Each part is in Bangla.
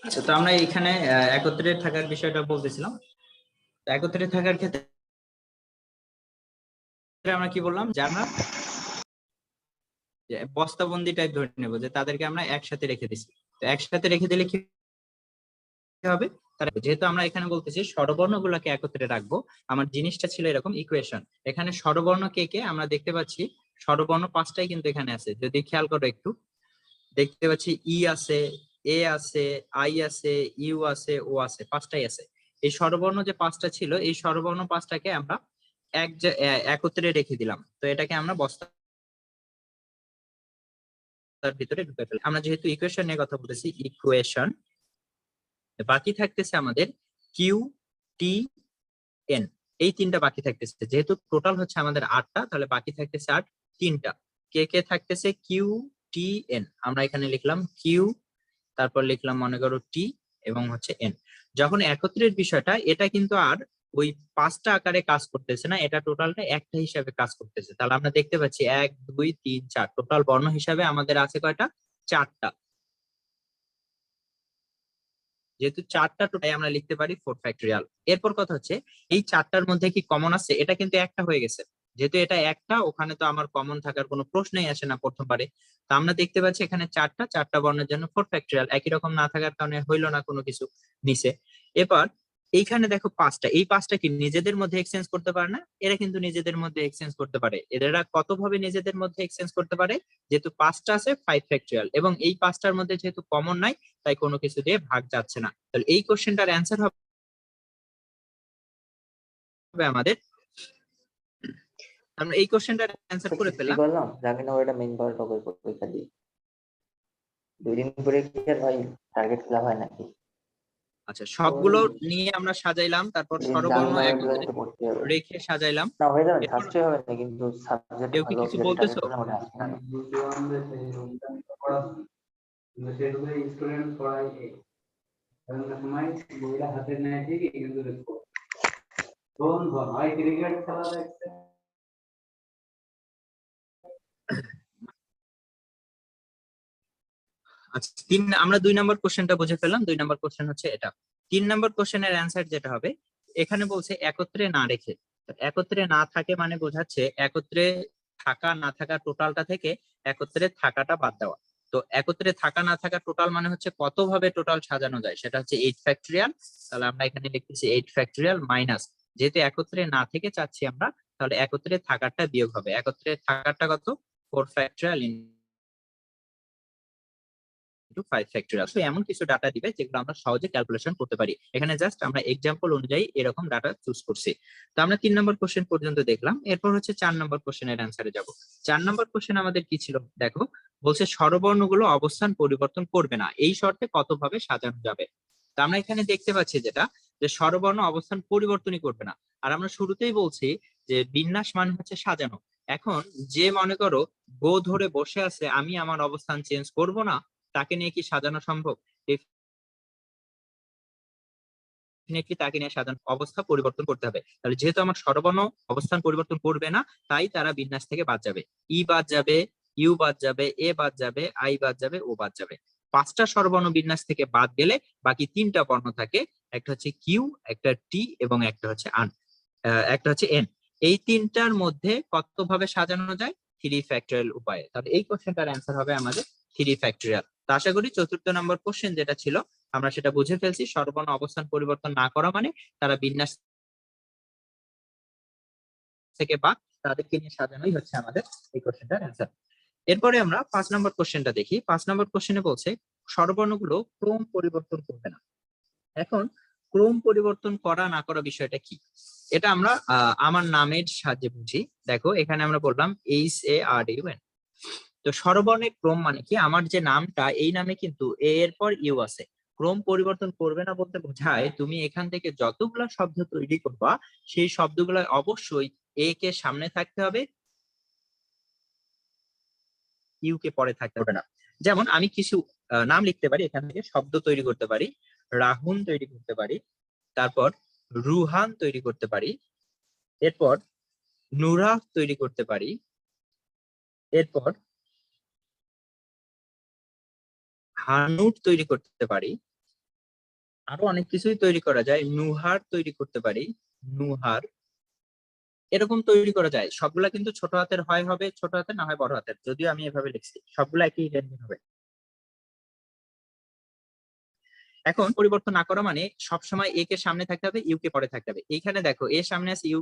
আচ্ছা, তো আমরা এখানে একত্রে থাকার বিষয়টা বলতেছিলাম। একত্রে থাকার ক্ষেত্রে আমরা কি বললাম যে আমরা বস্তাবন্দি টাইপ ধরে নেবো, যে তাদেরকে আমরা একসাথে রেখে দিচ্ছি। তো একসাথে রেখে দিলে কি হবে, তারা যেহেতু আমরা এখানে বলতেছি স্বরবর্ণ গুলাকে একত্রে রাখবো, আমার জিনিসটা ছিল এরকম ইকুয়েশন। এখানে স্বরবর্ণ কে কে আমরা দেখতে পাচ্ছি, স্বরবর্ণ পাঁচটাই কিন্তু এখানে আছে। যদি খেয়াল করো একটু, দেখতে পাচ্ছি ই আছে, এ আছে, আই আছে, ইউ আছে, ও আছে, পাঁচটাই আছে। এই স্বরবর্ণ যে পাঁচটা ছিল, এই স্বরবর্ণ পাঁচটাকে আমরা একত্রে রেখে দিলাম। তো এটাকে আমরা বস্তার ভিতরে ঢুকে ফেলি। আমরা যেহেতু ইকুয়েশন নিয়ে কথা বলতেছি, ইকুয়েশন, বাকি থাকতেছে আমাদের কিউ, টি, এন। এই তিনটা বাকি থাকতেছে। যেহেতু টোটাল হচ্ছে আমাদের আটটা, তাহলে বাকি থাকতেছে আর তিনটা। কে কে থাকতেছে? কিউ, টি, এন। আমরা এখানে লিখলাম কিউ, তারপর লিখলাম মনে করো টি, এবং হচ্ছে এন। যখন একত্রের বিষয়টা, এটা কিন্তু আর ওই পাঁচটা আকারে কাজ করতেছে না, এটা টোটালটা একটা হিসাবে কাজ করতেছে। তাহলে আমরা দেখতে পাচ্ছি 1 2 3 4 টোটাল বর্ণ হিসাবে আমাদের আছে কয়টা? চারটা। যেহেতু চারটা টোটাই আমরা লিখতে পারি 4 ফ্যাক্টরিয়াল। এরপর কথা হচ্ছে, এই চারটার মধ্যে কি কমন আছে? এটা কিন্তু একটা হয়ে গেছে। যেহেতু এটা একটা, ওখানে তো আমার কমন থাকার কোনো প্রশ্নই আসে না প্রথমবারে। তো আমরা দেখতে পাচ্ছি এখানে চারটা, চারটা বর্ণের জন্য 4 ফ্যাক্টরিয়াল। একই রকম না থাকার কারণে হইলো না কোনো কিছু নিচে। এবার এইখানে দেখো পাঁচটা, এই পাঁচটা কি নিজেদের মধ্যে এক্সচেঞ্জ করতে পারে না? এরা কিন্তু নিজেদের মধ্যে এক্সচেঞ্জ করতে পারে। এরা কত ভাবে নিজেদের মধ্যে এক্সচেঞ্জ করতে পারে? যেহেতু পাঁচটা আছে 5 ফ্যাক্টরিয়াল, এবং এই পাঁচটার মধ্যে যেহেতু কমন নাই, তাই কোনো কিছু দিয়ে ভাগ যাচ্ছে না। তাহলে এই কোশ্চেনটার অ্যান্সার হবে আমাদের, আমরা এই কোশ্চেনটার অ্যান্সার করে সৃষ্টি ফেললাম। করলাম, জানি না ওটা মেইন পার্ট হবে পরীক্ষা দিয়ে। 2 দিন পরে কি আর ভাই টার্গেট ফিল হয় নাকি? আচ্ছা, সবগুলো নিয়ে আমরা সাজাইলাম, তারপর স্বরবর্ণ জানুয়ারি একত্রে তো পড়তে হবে। রেখে সাজাইলাম। না হয়ে যাবে, এরপর সাশ্রয় হবে না, কিন্তু সাবজেক্ট কেউ কি ভালো কিছু যেটা টার্গেট বলতেছো? করলাম ওটা আসবে না। স্টুডেন্ট পড়াই সময় বইটা হাতে নেয় ঠিকই, কিন্তু কোন হয় ক্রিকেট খেলা দেখতে। আচ্ছা, আমরা 2 নম্বর কোশ্চেনটা বুঝে ফেললাম। 2 নম্বর কোশ্চেন হচ্ছে এটা। 3 নম্বর কোশ্চেনের অ্যান্সার যেটা হবে, এখানে বলছে একত্রে না রেখে। তো একত্রে না থাকে মানে বোঝাচ্ছে একত্রে থাকা না থাকা টোটালটা থেকে একত্রে থাকাটা বাদ দেওয়া। তো একত্রে থাকা না থাকা টোটাল মানে হচ্ছে কত ভাবে টোটাল সাজানো যায়, সেটা হচ্ছে 8 ফ্যাক্টরিয়াল। তাহলে আমরা এখানে লিখতেছি 8 ফ্যাক্টরিয়াল মাইনাস, যেহেতু একত্রে না থেকে চাচ্ছি আমরা, তাহলে একত্রে থাকাটা বিয়োগ হবে। একত্রে থাকাটা কত? 4 ফ্যাক্টরিয়াল 5 ফ্যাক্টরিয়াল। তো এমন কিছু ডাটা দিবে যেগুলো আমরা সহজে ক্যালকুলেশন করতে পারি। এখানে জাস্ট আমরা এক্সাম্পল অনুযায়ী এরকম ডাটা চুজ করছি। তো আমরা 3 নম্বর কোশ্চেন পর্যন্ত দেখলাম। এরপর হচ্ছে 4 নম্বর কোশ্চেনের অ্যান্সারে যাব। 4 নম্বর কোশ্চেন আমাদের কি ছিল দেখো, বলছে স্বরবর্ণগুলো অবস্থান পরিবর্তন করবে না, এই শর্তে কত ভাবে সাজানো যাবে। তো আমরা এখানে দেখতে পাচ্ছি যেটা, যে স্বরবর্ণ অবস্থান পরিবর্তনই করবে না। আর আমরা শুরুতেই বলছি যে বিন্যাস মানে হচ্ছে সাজানো। এখন যে মনে করো গো ধরে বসে আছে, আমি আমার অবস্থান চেঞ্জ করব না, তাকে নিয়ে কি সাজানো সম্ভব? ডেফিনেটলি তাকে নিয়ে সাজানো, অবস্থা পরিবর্তন করতে হবে। তাহলে যেহেতু আমার স্বরবর্ণ অবস্থান পরিবর্তন করবে না, তাই তারা বিন্যাস থেকে বাদ যাবে। ই বাদ যাবে, ইউ বাদ যাবে, এ বাদ যাবে, আই বাদ যাবে, ও বাদ যাবে। পাঁচটা স্বরবর্ণ বিন্যাস থেকে বাদ গেলে বাকি তিনটা বর্ণ থাকে। একটা হচ্ছে কিউ, একটা টি, এবং একটা হচ্ছে একটা হচ্ছে এন। এই তিনটার মধ্যে কত ভাবে সাজানো যায়? 3 ফ্যাক্টরিয়াল উপায়ে। তাহলে এই কোশ্চেনটার অ্যান্সার হবে আমাদের 3 ফ্যাক্টরিয়াল। তো আশা করি 4 নম্বর কোশ্চেন যেটা ছিল আমরা সেটা বুঝে ফেলছি। স্বরবর্ণ অবস্থান পরিবর্তন না করা মানে তারা বিন্যাস থেকে বাদ, তাদেরকে নিয়ে সাজানোই হচ্ছে আমাদের এই কোশ্চেনটার অ্যান্সার। এরপরে আমরা 5 নম্বর কোশ্চেনটা দেখি। 5 নম্বর কোশ্চেনে বলছে স্বরবর্ণগুলো ক্রম পরিবর্তন করবে না। এখন ক্রম পরিবর্তন করা না করা বিষয়টা কি, এটা আমরা আমার নামের সাহায্যে বুঝি। দেখো এখানে আমরা বললাম HARUN। তো স্বরবর্ণের ক্রম মানে কি, আমার যে নামটা, এই নামে কিন্তু এ এর পর ইউ আছে। ক্রম পরিবর্তন করবে না বলতে বোঝায় তুমি এখান থেকে যতগুলা শব্দ তৈরি করবা, সেই শব্দগুলো অবশ্যই এ কে সামনে থাকতে হবে, ইউ কে পরে থাকতে হবে না। যেমন আমি কিছু নাম লিখতে পারি, এখান থেকে শব্দ তৈরি করতে পারি। রাহুল তৈরি করতে পারি, তারপর রুহান তৈরি করতে পারি, এরপর নুরা তৈরি করতে পারি, এরপর হানুট তৈরি করতে পারি, আরো অনেক কিছুই তৈরি করা যায়, নুহার তৈরি করতে পারি, নুহার এরকম তৈরি করা যায়। সবগুলা কিন্তু ছোট হাতের হয় হবে, ছোট হাতের না হয় বড় হাতের, যদিও আমি এভাবে লিখছি, সবগুলা একই লেনদেন হবে। এখন পরিবর্তন না করা মানে সবসময় এ কে সামনে থাকতে হবে, ইউ কে পরে থাকতে হবে। এইখানে দেখো এ সামনে আছে, ইউ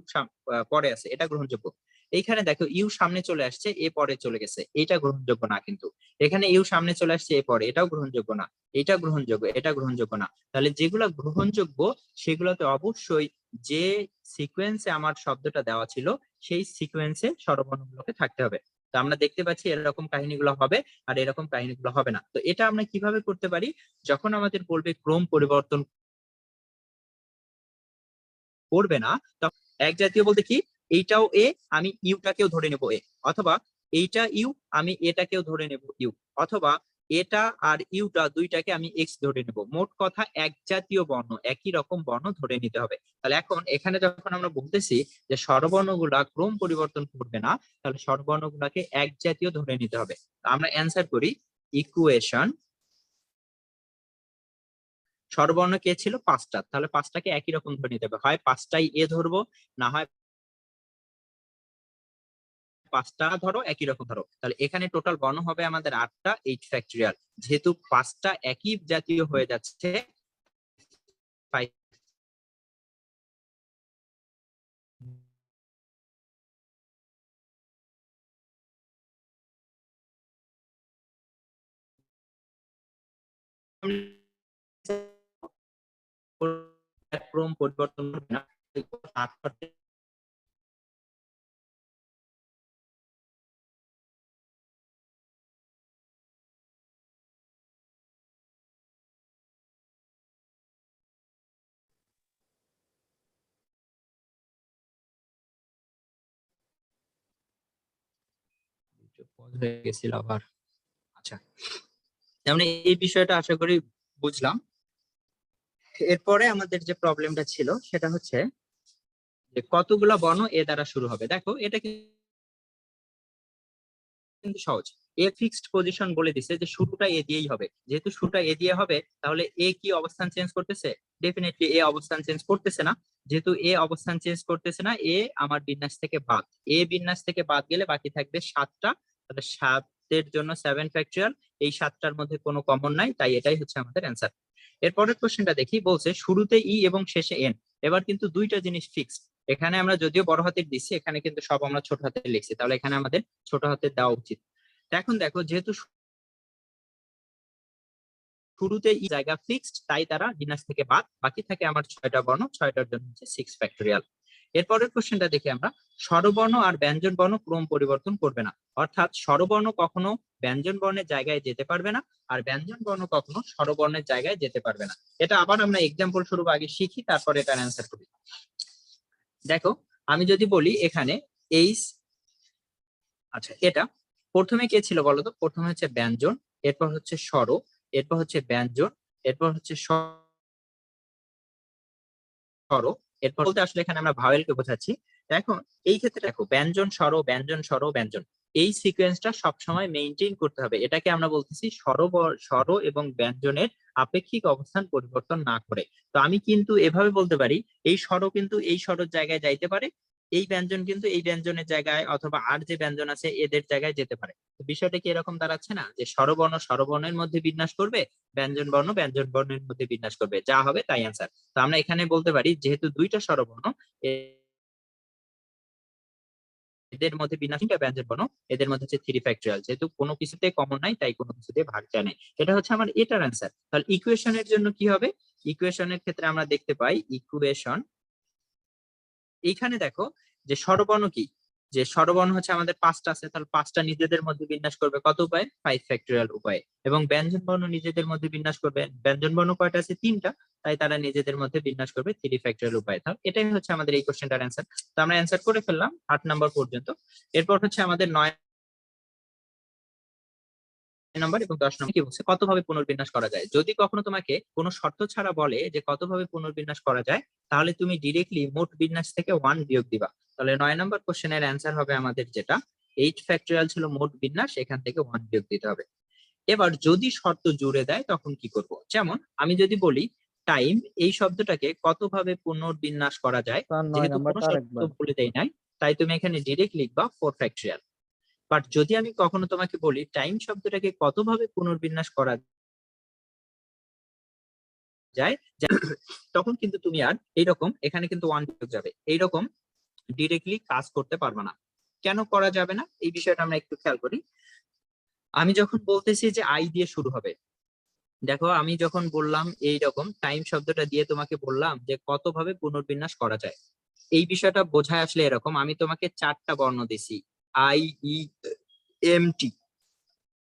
পরে আছে, এটা গ্রহণযোগ্য। এইখানে দেখো ইউ সামনে চলে আসছে, এ পরে চলে গেছে, এটা গ্রহণযোগ্য না। কিন্তু এখানে ইউ সামনে চলে আসছে, এ পরে, এটাও গ্রহণযোগ্য না। এটা গ্রহণযোগ্য, এটা গ্রহণযোগ্য না। তাহলে যেগুলা গ্রহণযোগ্য সেগুলোতে অবশ্যই যে সিকোয়েন্সে আমার শব্দটা দেওয়া ছিল সেই সিকোয়েন্সে স্বরবর্ণগুলোকে থাকতে হবে। তো আমরা দেখতে পাচ্ছি এরকম কাহিনীগুলো হবে আর এরকম কাহিনীগুলো হবে না। তো এটা আমরা কিভাবে করতে পারি? যখন আমাদের বলবে ক্রম পরিবর্তন করবে না, তখন এক জাতীয় বলতে কি, এইটাও এ, আমি ইউটাকেও ধরে নেব এ, অথবা এইটা ইউ, আমি এটাকেও ধরে নেব ইউ, অথবা এটা আর ইউটা দুইটাকে আমি এক্স ধরে নেব। মোট কথা এক জাতীয় বর্ণ, একই রকম বর্ণ ধরে নিতে হবে। তাহলে এখন এখানে যখন আমরা বলতেছি যে স্বরবর্ণগুলা ক্রম পরিবর্তন করবে না, তাহলে স্বরবর্ণগুলাকে এক জাতীয় ধরে নিতে হবে। আমরা অ্যান্সার করি ইকুয়েশন, স্বরবর্ণ কে ছিল? পাঁচটা, তাহলে পাঁচটাকে একই রকম ধরে নিতে হবে, হয় পাঁচটাই এ ধরবো, না হয় পাঁচটা ধরো একই রকম ধরো। তাহলে এখানে টোটাল বর্ণ হবে আমাদের 8টা, 8 ফ্যাক্টরিয়াল। যেহেতু পাঁচটা একই জাতীয় হয়ে যাচ্ছে, 5 ক্রম পরিবর্তন হবে না। হয়ে গেছিল আবার। আচ্ছা, আমরা এই বিষয়টা আশা করি বুঝলাম। এরপরে আমাদের যে প্রবলেমটা ছিল সেটা হচ্ছে যে কতগুলা বর্ণ এ দ্বারা শুরু হবে। দেখো এটা কিন্তু সহজ। এ ফিক্সড পজিশন বলে দিছে যে শুরুটা এ দিয়েই হবে। যেহেতু শুরুটা এ দিয়ে হবে, তাহলে এ কি অবস্থান চেঞ্জ করতেছে? ডেফিনেটলি এ অবস্থান চেঞ্জ করতেছে না। যেহেতু এ অবস্থান চেঞ্জ করতেছে না, এ আমার বিন্যাস থেকে বাদ, এ বিন্যাস থেকে বাদ গেলে বাকি থাকবে 7টা। তাহলে 7 এর জন্য 7 ফ্যাক্টরিয়াল, এই 7টার মধ্যে কোনো কমন নাই, তাই এটাই হচ্ছে আমাদের অ্যান্সার। এরপরের কোশ্চেনটা দেখি, বলছে শুরুতে ই এবং শেষে এন। এবার কিন্তু দুইটা জিনিস ফিক্সড। এখানে আমরা যদিও বড় হাতের দিচ্ছি, এখানে কিন্তু সব আমরা ছোট হাতে লিখছি, তাহলে এখানে আমাদের ছোট হাতের দেওয়া উচিত। এখন দেখো যেহেতু শুরুতে ই জায়গা ফিক্সড, তাই তারা বিন্যাস থেকে বাদ, বাকি থাকে আমার 6টা বর্ণ, 6টার জন্য হচ্ছে 6 ফ্যাক্টরিয়াল। এরপরের কোশ্চেনটা দেখি আমরা, স্বরবর্ণ আর ব্যঞ্জন বর্ণ ক্রম পরিবর্তন করবে না। অর্থাৎ স্বরবর্ণ কখনো ব্যঞ্জন বর্ণের জায়গায় যেতে পারবে না, আর ব্যঞ্জন বর্ণ কখনো স্বরবর্ণের জায়গায় যেতে পারবে না। এটা আবার আমরা এক্সাম্পল স্বরূপ আগে শিখি, তারপরে এটার অ্যান্সার করি। দেখো আমি যদি বলি এখানে এইচ, আচ্ছা এটা প্রথমে কে ছিল বলতো? প্রথমে হচ্ছে ব্যঞ্জন, এরপর হচ্ছে স্বর, এরপর হচ্ছে ব্যঞ্জন, এরপর হচ্ছে স্বর, এরপর বলতে আসলে এখানে আমরা ভাওয়েলকে বোঝাচ্ছি। এখন এই ক্ষেত্রে দেখো ব্যঞ্জন স্বর, ব্যঞ্জন স্বর, ব্যঞ্জন, এই সিকোয়েন্সটা সবসময় মেইনটেইন করতে হবে। এটাকে আমরা বলতেছি স্বর এবং ব্যঞ্জনের আপেক্ষিক অবস্থান পরিবর্তন না করে। তো আমি কিন্তু এভাবে বলতে পারি, এই স্বর কিন্তু এই স্বরের জায়গায় যাইতে পারে, এই ব্যঞ্জন কিন্তু এই ব্যঞ্জনের জায়গায়, অথবা আর যে ব্যঞ্জন আছে এদের জায়গায় যেতে পারে। তো বিষয়টা কি এরকম দাঁড়াচ্ছে না যে স্বরবর্ণ স্বরবর্ণের মধ্যে বিন্যাস করবে, ব্যঞ্জন বর্ণ ব্যঞ্জন বর্ণের মধ্যে বিন্যাস করবে, যা হবে তাই অ্যান্সার। তো আমরা এখানে বলতে পারি যেহেতু দুইটা স্বরবর্ণ, এদের মধ্যে বিন্যাস, তিনটা ব্যঞ্জন বর্ণ, এদের মধ্যে হচ্ছে 3 ফ্যাক্টরিয়াল। যেহেতু কোনো কিছুতে কমন নাই, তাই কোনো কিছুতে ভাগ যায় নাই। এটা হচ্ছে আমার এটার অ্যান্সার। তাহলে ইকুয়েশনের জন্য কি হবে? ইকুয়েশনের ক্ষেত্রে আমরা দেখতে পাই ইকুয়েশন, এইখানে দেখো যে স্বরবর্ণ কি, যে স্বরবর্ণ হচ্ছে আমাদের 5টা আছে, তাহলে 5টা নিজেদের মধ্যে বিন্যাস করবে কত উপায়ে? 5 ফ্যাক্টরিয়াল উপায়ে। এবং ব্যঞ্জন বর্ণ নিজেদের মধ্যে বিন্যাস করবে, ব্যঞ্জন বর্ণ কয়টা আছে? 3টা, তাই তারা নিজেদের মধ্যে বিন্যাস করবে 3 ফ্যাক্টরিয়াল উপায়ে। তাহলে এটাই হচ্ছে আমাদের এই কোশ্চেনটার অ্যান্সার। তো আমরা অ্যান্সার করে ফেললাম 8 নাম্বার পর্যন্ত। এরপর হচ্ছে আমাদের 9 নাম্বার এবং 10 নম্বর কি বলছে, কতভাবে পুনর্বিন্যাস করা যায়। যদি কখনো তোমাকে কোনো শর্ত ছাড়া বলে যে কতভাবে পুনর্বিন্যাস করা যায়, তাহলে তুমি ডিরেক্টলি মোট বিন্যাস থেকে 1 বিয়োগ দিবা। তাহলে 9 নম্বর কোশ্চেনের অ্যান্সার হবে আমাদের যেটা 8 ফ্যাক্টরিয়াল ছিল মোট বিন্যাস, এখান থেকে 1 বিয়োগ দিতে হবে। এবার যদি শর্ত জুড়ে দেয় তখন কি করব? যেমন আমি যদি বলি টাইম এই শব্দটাকে কতভাবে পুনর্বিন্যাস করা যায়, স্যার 9 যেহেতু কোনো নাম্বারটা শব্দ আরেকবার। বলে দেয় নাই, তাই তুমি এখানে ডিরেক্ট লিখবা 4 ফ্যাক্টরিয়াল। বাট যদি আমি কখনো তোমাকে বলি টাইম শব্দটাকে কতভাবে পুনর্বিন্যাস করা যায়, তখন কিন্তু তুমি আর এইরকম এখানে কিন্তু 1 বিয়োগ যাবে, এইরকম ডিরেক্টলি কাজ করতে পারবে না। কেন করা যাবে না এই বিষয়টা আমরা একটু খেয়াল করি। আমি যখন বলতেছি যে আই দিয়ে শুরু হবে, দেখো আমি যখন বললাম এইরকম টাইম শব্দটা দিয়ে তোমাকে বললাম যে কতভাবে পুনর্বিন্যাস করা যায়, এই বিষয়টা বোঝায় আসলে এরকম। আমি তোমাকে 4টা বর্ণ দিছি, আই, ই, এম, টি।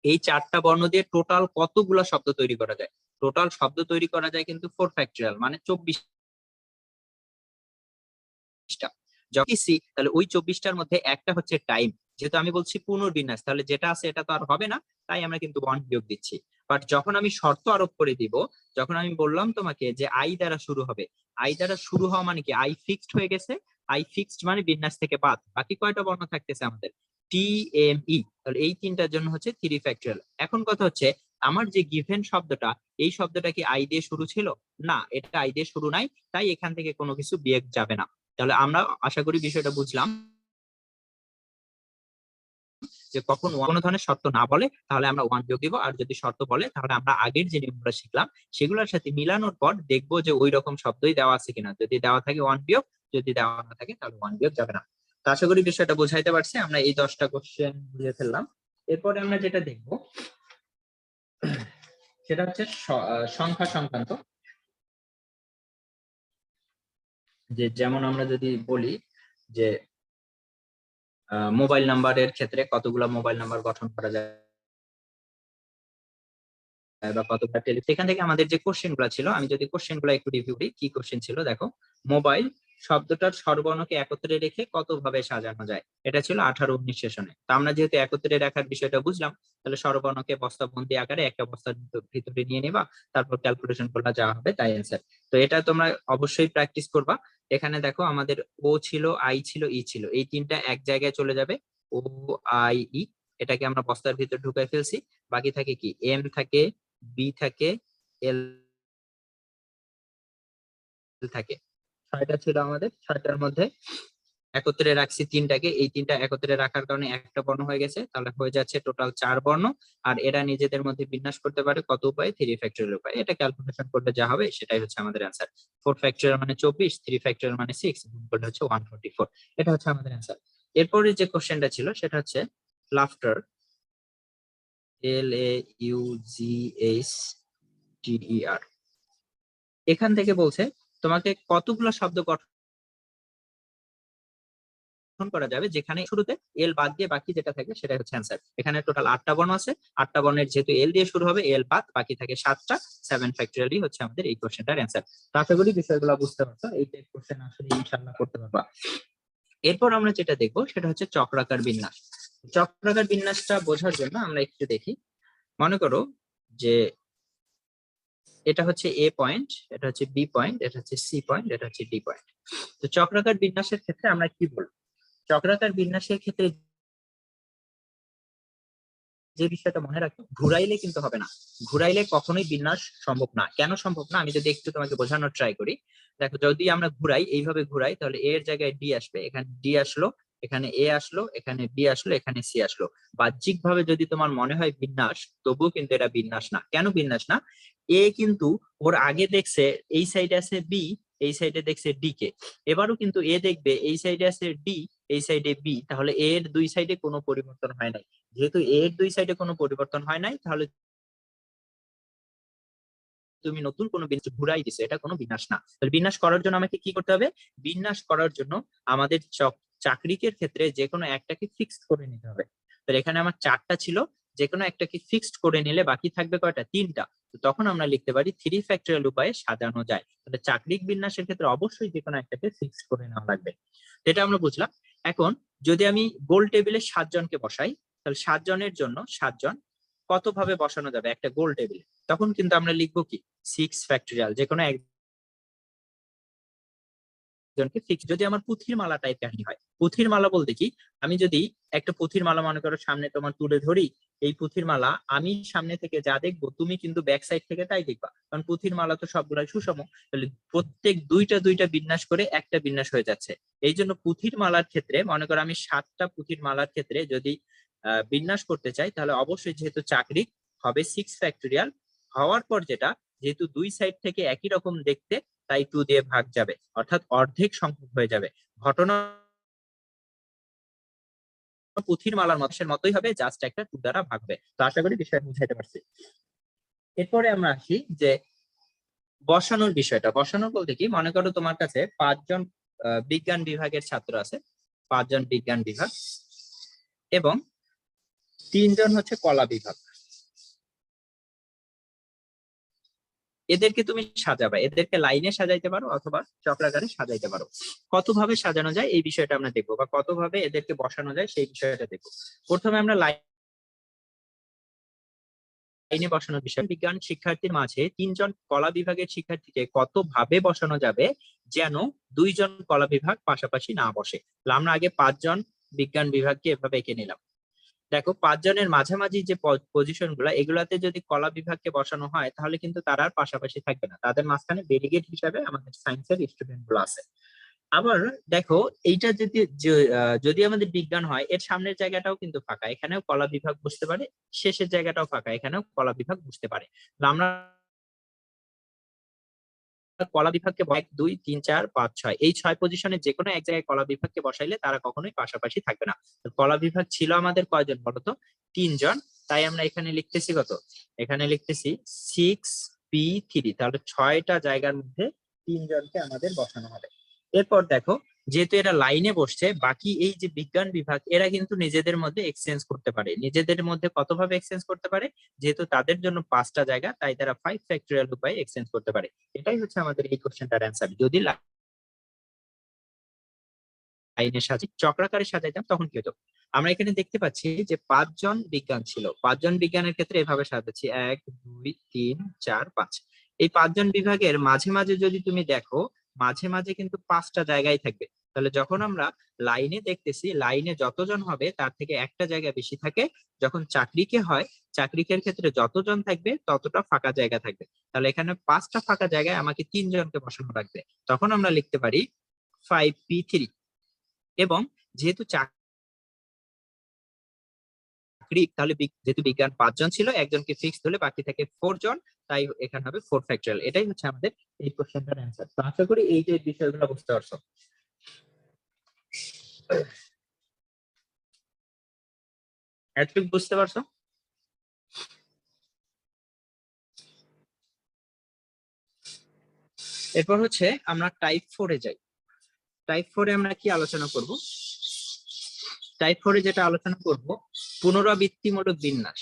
এই 4টা বর্ণ দিয়ে টোটাল কতগুলা শব্দ তৈরি করা যায়? টোটাল শব্দ তৈরি করা যায় কিন্তু 4 ফ্যাক্টরিয়াল, মানে 24টা। যখন সি, তাহলে ওই 24টার মধ্যে একটা হচ্ছে টাইম। যেহেতু আমি বলছি পুনর্বিন্যাস, তাহলে যেটা আছে এটা তো আর হবে না, তাই আমরা কিন্তু 1 বিয়োগ দিচ্ছি। বাট যখন আমি শর্ত আরোপ করে দিব, যখন আমি বললাম তোমাকে যে আই দ্বারা শুরু হবে, আই দ্বারা শুরু হওয়া মানে কি আই ফিক্সড হয়ে গেছে, আই ফিক্সড মানে বিন্যাস থেকে বাদ, বাকি কয়টা বর্ণ থাকতেছে আমাদের? টি, এম, ই। তাহলে এই তিনটার জন্য হচ্ছে 3 ফ্যাক্টরিয়াল। এখন কথা হচ্ছে আমার যে গিভেন শব্দটা, এই শব্দটা কি আই দিয়ে শুরু ছিল? না, এটা আই দিয়ে শুরু নাই, তাই এখান থেকে কোনো কিছু বিয়োগ যাবে না। তাহলে আমরা আশা করি বিষয়টা বুঝলাম যে কখন কোনো ধরনের শর্ত না বলে তাহলে আমরা 1 বিয়োগ দিব, আর যদি শর্ত বলে তাহলে আমরা আগের যে নিয়মগুলো শিখলাম সেগুলোর সাথে মিলানোর পর দেখবো যে ওই রকম শব্দই দেওয়া আছে কিনা। যদি দেওয়া থাকে 1 বিয়োগ, যদি দেওয়া না থাকে তাহলে 1 বিয়োগ যাবে না। তো আশা করি বিষয়টা বোঝাইতে পারছি। আমরা এই 10টা কোশ্চেন বুঝে ফেললাম। এরপরে আমরা যেটা দেখবো সেটা হচ্ছে সংখ্যা সংক্রান্ত। যে যেমন আমরা যদি বলি যে মোবাইল নাম্বারের ক্ষেত্রে কতগুলো মোবাইল নাম্বার গঠন করা যায় বা কতগুলো সেখান থেকে আমাদের যে কোশ্চেন গুলো ছিল, আমি যদি কোশ্চেন গুলো একটু রিভিউ দিই, কি কোশ্চেন ছিল দেখো। মোবাইল শব্দটার স্বরবর্ণকে একত্রে রেখে কতভাবে সাজানো যায়, এটা ছিল 18-19 সেশনে। তো আমরা যেহেতু একত্রে রাখার বিষয়টা বুঝলাম, তাহলে স্বরবর্ণকে বস্তাবন্দি আকারে একটা বস্তার ভিতরে নিয়ে নিবা, তারপর ক্যালকুলেশন করলে যা হবে তাই অ্যান্সার। তো এটা তোমরা অবশ্যই প্র্যাকটিস করবা। এখানে দেখো আমাদের ও ছিল, আই ছিল, ই ছিল, এই তিনটা এক জায়গায় চলে যাবে, ও, আই, ই। এটাকে আমরা বস্তার ভিতরে ঢুকাই ফেলছি। বাকি থাকে কি, এম থাকে, বি থাকে, এল থাকে। 6টা ছিল আমাদের, 6টার মধ্যে একত্রে রাখছি 3টাকে। এই 3টা একত্রে রাখার কারণে একটা বর্ণ হয়ে গেছে, তাহলে হয়ে যাচ্ছে টোটাল 4 বর্ণ। আর এরা নিজেদের মধ্যে বিন্যাস করতে পারে কত উপায়ে? 3 ফ্যাক্টরিয়াল উপায়। এটা ক্যালকুলেশন করলে যা হবে সেটাই হচ্ছে আমাদের অ্যান্সার। 4 ফ্যাক্টরিয়াল মানে 24, 3 ফ্যাক্টরিয়াল মানে 6, গুণ করলে হচ্ছে 144। এটা হচ্ছে আমাদের অ্যান্সার। এরপরে যে কোশ্চেনটা ছিল সেটা হচ্ছে লাফটার, LAUGHTER। এখান থেকে বলছে তোমাকে কতগুলো শব্দ গঠন করা যাবে যেখানে শুরুতে এল বাদ দিয়ে বাকি যেটা থাকবে সেটাই হচ্ছে অ্যান্সার। এখানে টোটাল 8টা বর্ণ আছে, 8টা বর্ণের যেহেতু এল দিয়ে শুরু হবে, এল বাদ বাকি থাকে 7টা, 7 ফ্যাক্টরিয়ালই হচ্ছে আমাদের এই কোশ্চেনটার অ্যান্সার। তো আশা করি বিষয়গুলো বুঝতে পারছো, এই টাইপ কোশ্চেন আসলে ইনশাআল্লাহ করতে পারবা। এরপর আমরা যেটা দেখবো সেটা হচ্ছে চক্রাকার বিন্যাস। চক্রাকার বিন্যাসটা বোঝার জন্য আমরা একটু দেখি। মনে করো যে এটা হচ্ছে এ পয়েন্ট, এটা হচ্ছে বি পয়েন্ট, এটা হচ্ছে সি পয়েন্ট, এটা হচ্ছে ডি পয়েন্ট। তো চক্রাকার বিন্যাসের ক্ষেত্রে আমরা কি বলবো? চক্রাকার বিন্যাসের ক্ষেত্রে যে বিষয়টা মনে রাখো, ঘুরাইলে কিন্তু হবে না। ঘুরাইলে কখনোই বিন্যাস সম্ভব না। কেন সম্ভব না আমি যদি একটু তোমাকে বোঝানোর ট্রাই করি। দেখো যদি আমরা ঘুরাই, এইভাবে ঘুরাই, তাহলে এর জায়গায় ডি আসবে, এখানে ডি আসলো, এখানে এ আসলো, এখানে বি আসলো, এখানে সি আসলো। বাহ্যিক ভাবে যদি তোমার মনে হয় বিন্যাস, তবুও কিন্তু এটা বিন্যাস না। কেন বিন্যাস না? এ কিন্তু ওর আগে দেখছে এই সাইডে আছে বি, এই সাইডে দেখছে ডি কে। এবারও কিন্তু এ দেখবে এই সাইডে আছে ডি, এই সাইডে বি, তাহলে এর দুই সাইডে কোনো পরিবর্তন হয় নাই। যেহেতু এর দুই সাইডে কোনো পরিবর্তন হয় নাই, তাহলে তুমি নতুন কোনো বিন্যাস ঘুরাই দিছো, এটা কোনো বিন্যাস না। তাহলে বিন্যাস করার জন্য আমাকে কি করতে হবে? বিন্যাস করার জন্য আমাদের চাকরিকের ক্ষেত্রে যে কোনো একটাকে ফিক্সড করে নিতে হবে। তাহলে এখানে আমার 4টা ছিল, যে কোনো একটাকে ফিক্সড করে নিলে বাকি থাকবে কয়টা? 3টা। তো তখন আমরা লিখতে পারি 3 ফ্যাক্টরিয়াল উপায়ে সাজানো যায়। তাহলে চাকরিক বিন্যাসের ক্ষেত্রে অবশ্যই যে কোনো একটাকে ফিক্সড করে নেওয়া লাগবে। এটা আমরা বুঝলাম। এখন যদি আমি গোল টেবিলে 7 জনকে বসাই, তাহলে 7 জনের জন্য 7 জন কত ভাবে বসানো যাবে একটা গোল টেবিলে? তখন কিন্তু আমরা লিখবো কি 6 ফ্যাক্টরিয়াল, যে কোনো একজনকে ফিক্স। যদি আমার পুঁথির মালা টাইপ কাহিনী হয়, পুঁথির মালা বলতে কি, আমি যদি একটা পুঁথির মালা মনে করো সামনে তোমার তুলে ধরি, এই পুঁথির মালা আমি সামনে থেকে যা দেখবো তুমি কিন্তু ব্যাক সাইড থেকে তাই দেখবা, কারণ পুঁথির মালা তো সবগুলাই সুষম। তাহলে প্রত্যেক দুইটা দুইটা বিন্যাস করে একটা বিন্যাস হয়ে যাচ্ছে। এই জন্য পুঁথির মালার ক্ষেত্রে মনে করো আমি 7টা পুঁথির মালার ক্ষেত্রে যদি বিন্যাস করতে চাই, তাহলে অবশ্যই যেহেতু চাকরি হবে 6 ফ্যাক্টোরিয়াল হওয়ার পর যেটা, যেহেতু দুই সাইড থেকে একই রকম দেখতে, তাই 2 দিয়ে ভাগ যাবে, অর্থাৎ অর্ধেক সংখ্যক হয়ে যাবে। ঘটনা পুঁথির মালার মতোই হবে, জাস্ট একটা 2 দ্বারা ভাগবে। তো আশা করি বিষয় বুঝাইতে পারছি। এরপরে আমরা আসি যে বসানোর বিষয়টা। বসানোর বলতে কি, মনে করো তোমার কাছে 5 জন বিজ্ঞান বিভাগের ছাত্র আছে, 5 জন বিজ্ঞান বিভাগ, এবং 3 জন হচ্ছে কলা বিভাগ। এদেরকে তুমি সাজাবা, এদেরকে লাইনে সাজাইতে পারো অথবা চক্রাকারে সাজাইতে পারো। কতভাবে সাজানো যায় এই বিষয়টা আমরা দেখবো, বা কতভাবে এদেরকে বসানো যায় সেই বিষয়টা দেখবো। প্রথমে আমরা লাইনে বসানোর বিষয়। বিজ্ঞান শিক্ষার্থীর মাঝে 3 জন কলা বিভাগের শিক্ষার্থীকে কত ভাবে বসানো যাবে যেন 2 জন কলা বিভাগ পাশাপাশি না বসে। আমরা আগে 5 জন বিজ্ঞান বিভাগকে এভাবে এঁকে নিলাম। দেখো 5 জনের মাঝামাঝি যে পজিশন গুলা, এগুলাতে যদি কলা বিভাগকে বসানো হয় তাহলে কিন্তু তারা আর পাশাপাশি থাকবে না, তাদের মাঝখানে ব্যারিকেড হিসাবে আমাদের সায়েন্সের স্টুডেন্ট গুলো আছে। আবার দেখো এইটা যদি আমাদের বিজ্ঞান হয়, এর সামনের জায়গাটাও কিন্তু ফাঁকা, এখানেও কলা বিভাগ বসতে পারে, শেষের জায়গাটাও ফাঁকা, এখানেও কলা বিভাগ বসতে পারে। আমরা কলা বিভাগকে 1 2 3 4 5 6 এই 6 পজিশনে যে কোনো এক জায়গায় কলা বিভাগকে বসাইলে তারা কখনোই পাশাপাশি থাকবে না। কলা বিভাগ ছিল আমাদের কয়জন বলতো? 3 জন। তাই আমরা এখানে লিখতেছি কত? এখানে লিখতেছি 6p3। তাহলে 6টা জায়গার মধ্যে 3 জনকে আমাদের বসানো হবে। এরপর দেখো, যেহেতু এরা লাইনে বসছে, বাকি এই যে বিজ্ঞান বিভাগ এরা কিন্তু নিজেদের মধ্যে এক্সচেঞ্জ করতে পারে। নিজেদের মধ্যে কতভাবে এক্সচেঞ্জ করতে পারে? যেহেতু তাদের জন্য 5টা জায়গা, তাই তারা 5 ফ্যাক্টরিয়াল উপায়ে এক্সচেঞ্জ করতে পারে। এটাই হচ্ছে আমাদের এই কোশ্চেনটার অ্যান্সার। যদি লাইনে চক্রাকারে সাজাইতাম তখন কি হতো? আমরা এখানে দেখতে পাচ্ছি যে 5 জন বিজ্ঞান ছিল, 5 জন বিজ্ঞানের ক্ষেত্রে এভাবে সাজাচ্ছি 1 2 3 4 5। এই 5 জন বিভাগের মাঝে মাঝে যদি তুমি দেখো, মাঝে মাঝে কিন্তু 5টা জায়গায় থাকবে। তাহলে যখন আমরা লাইনে দেখতেছি, লাইনে যতজন হবে তার থেকে একটা জায়গা বেশি থাকে। যখন চাকরিকে হয়, চাকরিকের ক্ষেত্রে যতজন থাকবে ততটা ফাঁকা জায়গা থাকবে। তাহলে এখানে 5টা ফাঁকা জায়গায় আমাকে 3 জনকে বসানো লাগবে। তখন আমরা লিখতে পারি 5p3। এবং যেহেতু চাকরি, তাহলে যেহেতু বিজ্ঞান 5 জন ছিল, একজনকে ফিক্স হলে বাকি থাকে 4 জন, তাই এখানে হবে 4 ফ্যাক্টরিয়াল। এটাই হচ্ছে আমাদের এই কোশ্চেনটার অ্যান্সার। তো আশা করি এই যে বিষয়গুলো বুঝতে পারছো। এতটুকু বুঝতে পারছো? এরপর হচ্ছে আমরা টাইপ 4 এ যাই। টাইপ 4 এ আমরা কি আলোচনা করব? টাইপ 4 এ যেটা আলোচনা করব, পুনরাবৃত্তিমূলক বিন্যাস।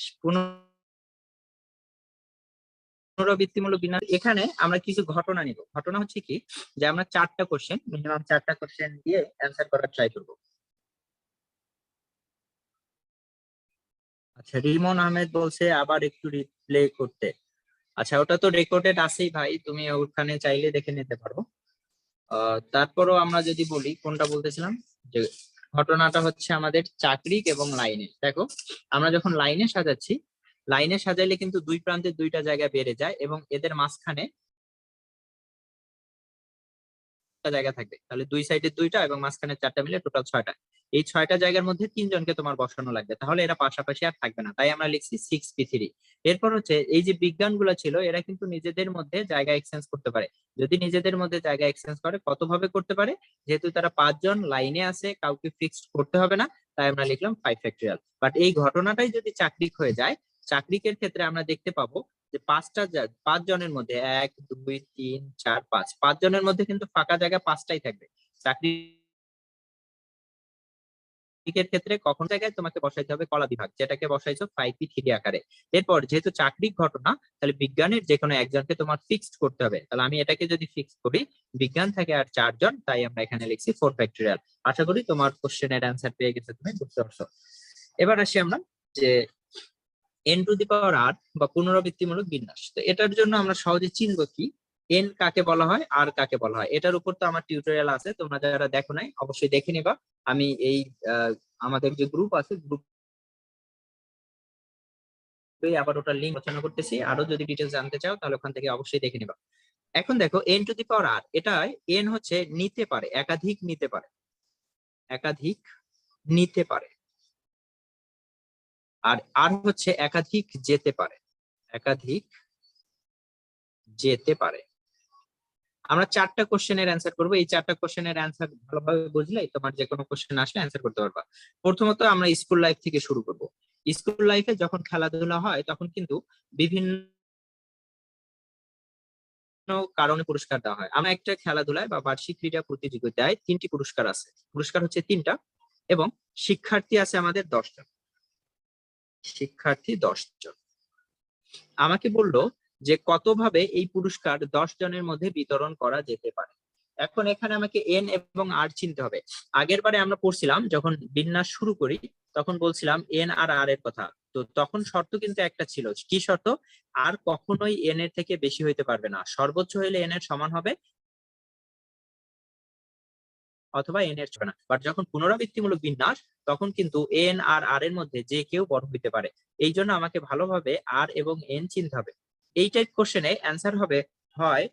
পুনরাবৃত্তিমূলক বিন্যাস, এখানে আমরা কিছু ঘটনা নিব। ঘটনা হচ্ছে কি, যে আমরা 4টা কোশ্চেন, মিনিমাম 4টা কোশ্চেন দিয়ে অ্যান্সার করার ট্রাই করব। আচ্ছা, রিমন আহমেদ বলছে আবার একটু রিপ্লে করতে। আচ্ছা, ওটা তো রেকর্ডেড আছেই ভাই, তুমি ওখানে চাইলে দেখে নিতে পারো। তারপরও আমরা যদি বলি, কোনটা বলতেছিলাম, যে ঘটনাটা হচ্ছে আমাদের চাকরিক এবং লাইনে। দেখো, আমরা যখন লাইনে সাজাচ্ছি, লাইনে সাজাইলে কিন্তু দুই প্রান্তে 2টা জায়গা বেড়ে যায় এবং এদের মাঝখানে জায়গা থাকবে। তাহলে দুই সাইডে 2টা এবং মাঝখানে 4টা মিলে টোটাল 6টা। এই 6টা জায়গার মধ্যে 3 জনকে তোমার বসানো লাগবে, তাহলে এরা পাশাপাশি আর থাকবে না, তাই আমরা লিখছি 6p3। এরপর হচ্ছে এই যে বিজ্ঞানগুলো ছিল, এরা কিন্তু নিজেদের মধ্যে জায়গা এক্সচেঞ্জ করতে পারে। যদি নিজেদের মধ্যে জায়গা এক্সচেঞ্জ করে, কত ভাবে করতে পারে? যেহেতু তারা 5 জন লাইনে আছে, কাউকে ফিক্সড করতে হবে না, তাই আমরা লিখলাম 5 ফ্যাক্টরিয়াল। বাট এই ঘটনাটাই যদি চাকরিক হয়ে যায়, চাকরিকের ক্ষেত্রে আমরা দেখতে পাবো যে 5 জনের মধ্যে 1 2 3 4 5 জনের মধ্যে কিন্তু ফাঁকা জায়গা 5টাই থাকবে। চাকরির ক্ষেত্রে কখন জায়গায় তোমাকে বসাইতে হবে কলা বিভাগ, যেটাকে বসাইছো 5p3 আকারে। এরপর যেহেতু চাকরির ঘটনা, তাহলে বিজ্ঞানের যে কোনো একজনকে তোমার ফিক্সড করতে হবে। তাহলে আমি এটাকে যদি ফিক্স করি, বিজ্ঞান থাকে আর 4 জন, তাই আমরা এখানে লিখছি 4 ফ্যাক্টরিয়াল। আশা করি তোমার কোশ্চেনের অ্যান্সার পেয়ে গেছে, তুমি বুঝতে পারছো। এবার আসি আমরা যে n to the power r বা পুনরাবৃত্তিমূলক বিন্যাস। তো এটার জন্য আমরা সহজে চিনব কি, এন কাকে বলা হয় আর কাকে বলা হয়, এটার উপর তো আমার টিউটোরিয়াল আছে, তোমরা যারা দেখো নাই অবশ্যই দেখে নিবা। আমি এই আমাদের যে গ্রুপ আছে গ্রুপ আবার ওটা লিঙ্ক আলোচনা করতেছি, আরো যদি ডিটেলস জানতে চাও তাহলে ওখান থেকে অবশ্যই দেখে নিবা। এখন দেখো এন টু দি পাওয়ার আর, এটা এন হচ্ছে নিতে পারে, একাধিক নিতে পারে, একাধিক নিতে পারে। আর আর হচ্ছে একাধিক যেতে পারে, একাধিক যেতে পারে। আমরা 4টা কোশ্চেনের অ্যান্সার করবো, এই 4টা কোশ্চেনের অ্যান্সার ভালোভাবে বুঝলেই তোমার যে কোনো কোশ্চেন আসলে অ্যান্সার করতে পারবা। প্রথমত আমরা স্কুল লাইফ থেকে শুরু করব। স্কুল লাইফে যখন খেলাধুলা হয় তখন কিন্তু বিভিন্ন কারণে পুরস্কার দেওয়া হয়। আমরা একটা খেলাধুলায় বা বার্ষিক ক্রীড়া প্রতিযোগিতায় 3টি পুরস্কার আছে, পুরস্কার হচ্ছে 3টা, এবং শিক্ষার্থী আছে আমাদের 10 জন, শিক্ষার্থী 10 জন। আমাকে বললো যে কতভাবে এই পুরস্কার 10 জনের মধ্যে বিতরণ করা যেতে পারে। এখন এখানে আমাকে এন এবং আর চিনতে হবে। আগের বারে আমরা পড়ছিলাম যখন বিন্যাস শুরু করি তখন বলছিলাম এন আর আর এর কথা, তো তখন শর্ত কিন্তু একটা ছিল, কি শর্ত? আর কখনোই এন এর থেকে বেশি হইতে পারবে না, সর্বোচ্চ হইলে এন এর সমান হবে অথবা এন এর ছোট না। বাট যখন পুনরাবৃত্তিমূলক বিন্যাস তখন কিন্তু এন আর আর এর মধ্যে যে কেউ বড় হইতে পারে। এই জন্য আমাকে ভালোভাবে আর এবং এন চিনতে হবে। এই টাইপ কোশ্চেনে অ্যান্সার হবে হয়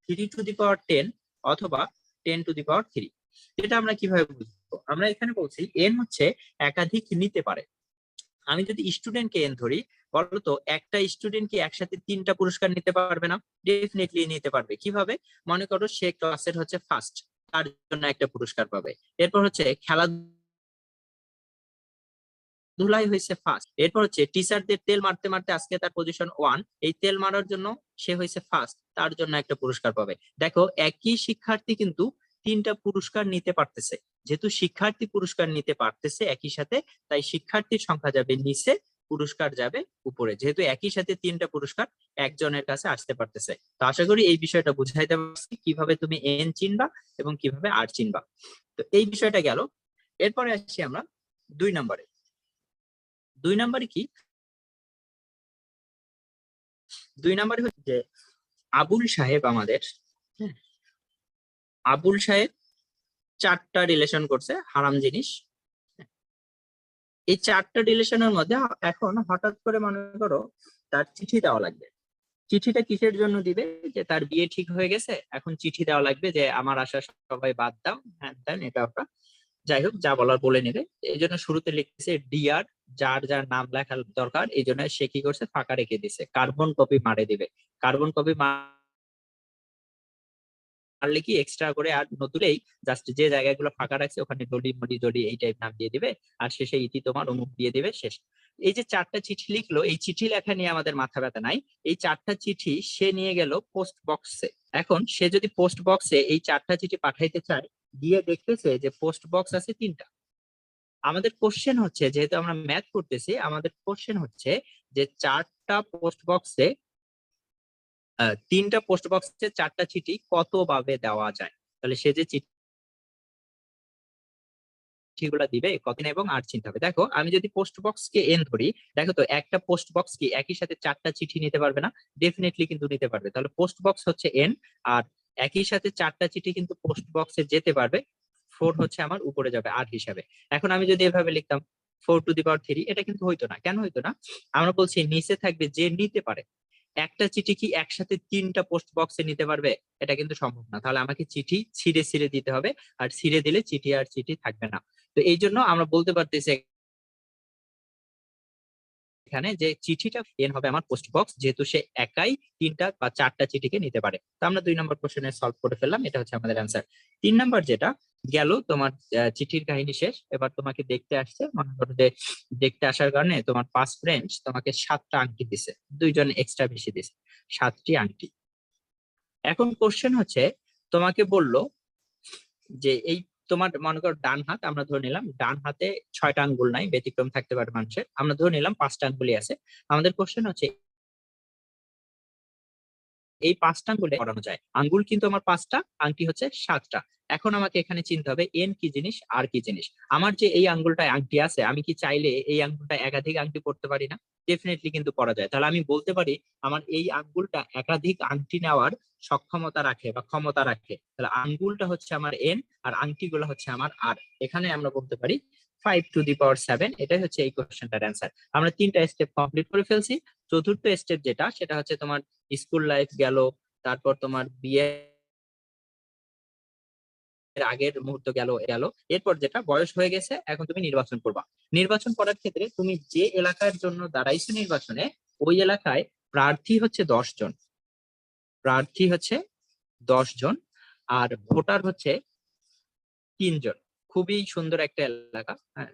3 টু দি পাওয়ার 10 অথবা 10 টু দি পাওয়ার 3। এটা আমরা কিভাবে বুঝবো? আমরা এখানে বলছি এন হচ্ছে একাধিক নিতে পারে। আমি যদি স্টুডেন্টকে এন ধরি, বলতো একটা স্টুডেন্ট কি একসাথে 3টা পুরস্কার নিতে পারবে না? ডেফিনেটলি নিতে পারবে। কিভাবে? মনে করো সে ক্লাসের হচ্ছে ফার্স্ট, তার জন্য একটা পুরস্কার পাবে। এরপর হচ্ছে খেলাধুলাই হয়েছে ফার্স্ট, এরপর হচ্ছে টিচারদের তেল মারতে মারতে আজকে তার পজিশন 1, এই তেল মারার জন্য সে হয়েছে ফার্স্ট, তার জন্য একটা পুরস্কার পাবে। দেখো একই শিক্ষার্থী কিন্তু 3টা পুরস্কার নিতে পারতেছে। যেহেতু শিক্ষার্থী পুরস্কার নিতে পারতেছে একই সাথে, তাই শিক্ষার্থীর সংখ্যা যাবে নিচে, পুরস্কার যাবে উপরে, যেহেতু একই সাথে 3টা পুরস্কার একজনের কাছে আসতে পারতেছে। তো আশা করি এই বিষয়টা বুঝাইতে পারছি কিভাবে তুমি এন চিনবা এবং কিভাবে আর চিনবা। তো এই বিষয়টা গেল। এরপরে আসছি আমরা 2 নম্বরে। 2 নম্বরে কি? 2 নম্বরে হচ্ছে যে আবুল সাহেব আমাদের, হ্যাঁ, আবুল সাহেব 4টা রিলেশন করছে হারাম জিনিস। এই 4টা রিলেশনের মধ্যে এখন হঠাৎ করে মনে করো তার চিঠি দেওয়া লাগবে। চিঠিটা কিসের জন্য দিবে? যে তার বিয়ে ঠিক হয়ে গেছে, এখন চিঠি দেওয়া লাগবে যে আমার আশা সবাই বাদ দাও, হ্যাঁ দেন এটা ওটা, যাই হোক যা বলার বলে নেবে। এই জন্য শুরুতে লিখছে ডিয়ার, যার যার নাম লেখা দরকার, এই জন্য সে কি করছে ফাঁকা রেখে দিছে, কার্বন কপি মারে দিবে। কার্বন কপি পারলে কি এক্সট্রা করে আর নতুলেই জাস্ট যে জায়গাগুলো ফাঁকা রাখছে ওখানে ডলি মডি জডি এই টাইপ নাম দিয়ে দিবে, আর শেষে ইতি তোমার অমুক দিয়ে দিবে, শেষ। এই যে 4টা চিঠি লিখলো, এই চিঠি লেখা নিয়ে আমাদের মাথা ব্যথা নাই। এই 4টা চিঠি সে নিয়ে গেল পোস্ট বক্সে। এখন সে যদি পোস্ট বক্সে এই 4টা চিঠি পাঠাইতে চায়, গিয়ে দেখতেছে যে পোস্ট বক্স আছে 3টা। আমাদের কোশ্চেন হচ্ছে, যেহেতু আমরা ম্যাথ করতেছি, আমাদের কোশ্চেন হচ্ছে যে 4টা পোস্ট বক্সে 3টা পোস্ট বক্সে 4টা চিঠি কত ভাবে দেওয়া যায়। তাহলে সে যে চিঠিগুলো দিবে কতদিন এবং আর চিন্তা হবে। দেখো আমি যদি পোস্ট বক্স কে এন ধরি, দেখো তো একটা পোস্ট বক্স কি একই সাথে 4টা চিঠি নিতে পারবে না? ডেফিনেটলি কিন্তু নিতে পারবে। তাহলে পোস্ট বক্স হচ্ছে এন, আর একই সাথে 4টা চিঠি কিন্তু পোস্ট বক্সে যেতে পারবে। 4 হচ্ছে আমার উপরে যাবে আর হিসাবে। এখন আমি যদি এভাবে লিখতাম 4 টু দি পাওয়ার 3, এটা কিন্তু হইতো না। কেন হইতো না? আমরা বলছি নিচে থাকবে যে নিতে পারে। একটা চিঠি কি একসাথে 3টা পোস্ট বক্সে নিতে পারবে? এটা কিন্তু সম্ভব না। তাহলে আমাকে চিঠি ছিঁড়ে ছিঁড়ে দিতে হবে, আর ছিঁড়ে দিলে চিঠি আর চিঠি থাকবে না। তো এই জন্য আমরা বলতে পারতেছি এখানে যে চিঠিটা এন হবে আমার পোস্ট বক্স, যেহেতু সে একাই 3টা বা 4টা চিঠিকে নিতে পারে। তো আমরা 2 নম্বর কোশ্চেনে সলভ করে ফেললাম, এটা হচ্ছে আমাদের অ্যান্সার। 3 নম্বর যেটা গেল তোমার চিঠির কাহিনী শেষ। এবার তোমাকে দেখতে আসছে, মনে করো যে দেখতে আসার কারণে তোমার 5 ফ্রেন্ড তোমাকে 7টা আংটি দিছে, 2জন এক্সট্রা বেশি দিছে, 7টি আংটি। এখন কোশ্চেন হচ্ছে, তোমাকে বললো যে এই তোমার মনে করো ডান হাত, আমরা ধরে নিলাম ডান হাতে 6টা আঙ্গুল নাই, ব্যতিক্রম থাকতে পারে মানুষের, আমরা ধরে নিলাম 5টা আঙ্গুলই আছে। আমাদের কোশ্চেন হচ্ছে এই 5টা আঙ্গুলে পড়ানো যায়। আঙ্গুল কিন্তু আমার 5টা, আংটি হচ্ছে 7টা। এখন আমাকে এখানে চিনতে হবে এন কি জিনিস আর কি জিনিস। আমার যে এই আঙ্গুলটায় আংটি আছে, আমি কি চাইলে এই আঙ্গুলটায় একাধিক আংটি পড়তে পারি না? ডেফিনেটলি কিন্তু পড়া যায়। তাহলে আমি বলতে পারি আমার এই আঙ্গুলটা একাধিক আংটি নেওয়ার সক্ষমতা রাখে বা ক্ষমতা রাখে। তাহলে আঙ্গুলটা হচ্ছে আমার এন আর আংটিগুলো হচ্ছে আমার আর। এখানে আমরা বলতে পারি 5⁻⁷। এটাই হচ্ছে এই কোশ্চেনটার অ্যান্সার। আমরা 3টা স্টেপ কমপ্লিট করে ফেলছি। চতুর্থ স্টেপ যেটা, সেটা হচ্ছে তোমার স্কুল লাইফ গেল, তারপর তোমার বিয়ে আগের মুহূর্ত গেল গেল এরপর যেটা বয়স হয়ে গেছে, এখন তুমি নির্বাচন করবা। নির্বাচন করার ক্ষেত্রে তুমি যে এলাকার জন্য দাঁড়াইছো নির্বাচনে, ওই এলাকায় প্রার্থী হচ্ছে 10 জন। প্রার্থী হচ্ছে 10 জন আর ভোটার হচ্ছে 3 জন। খুবই সুন্দর একটা এলাকা, হ্যাঁ,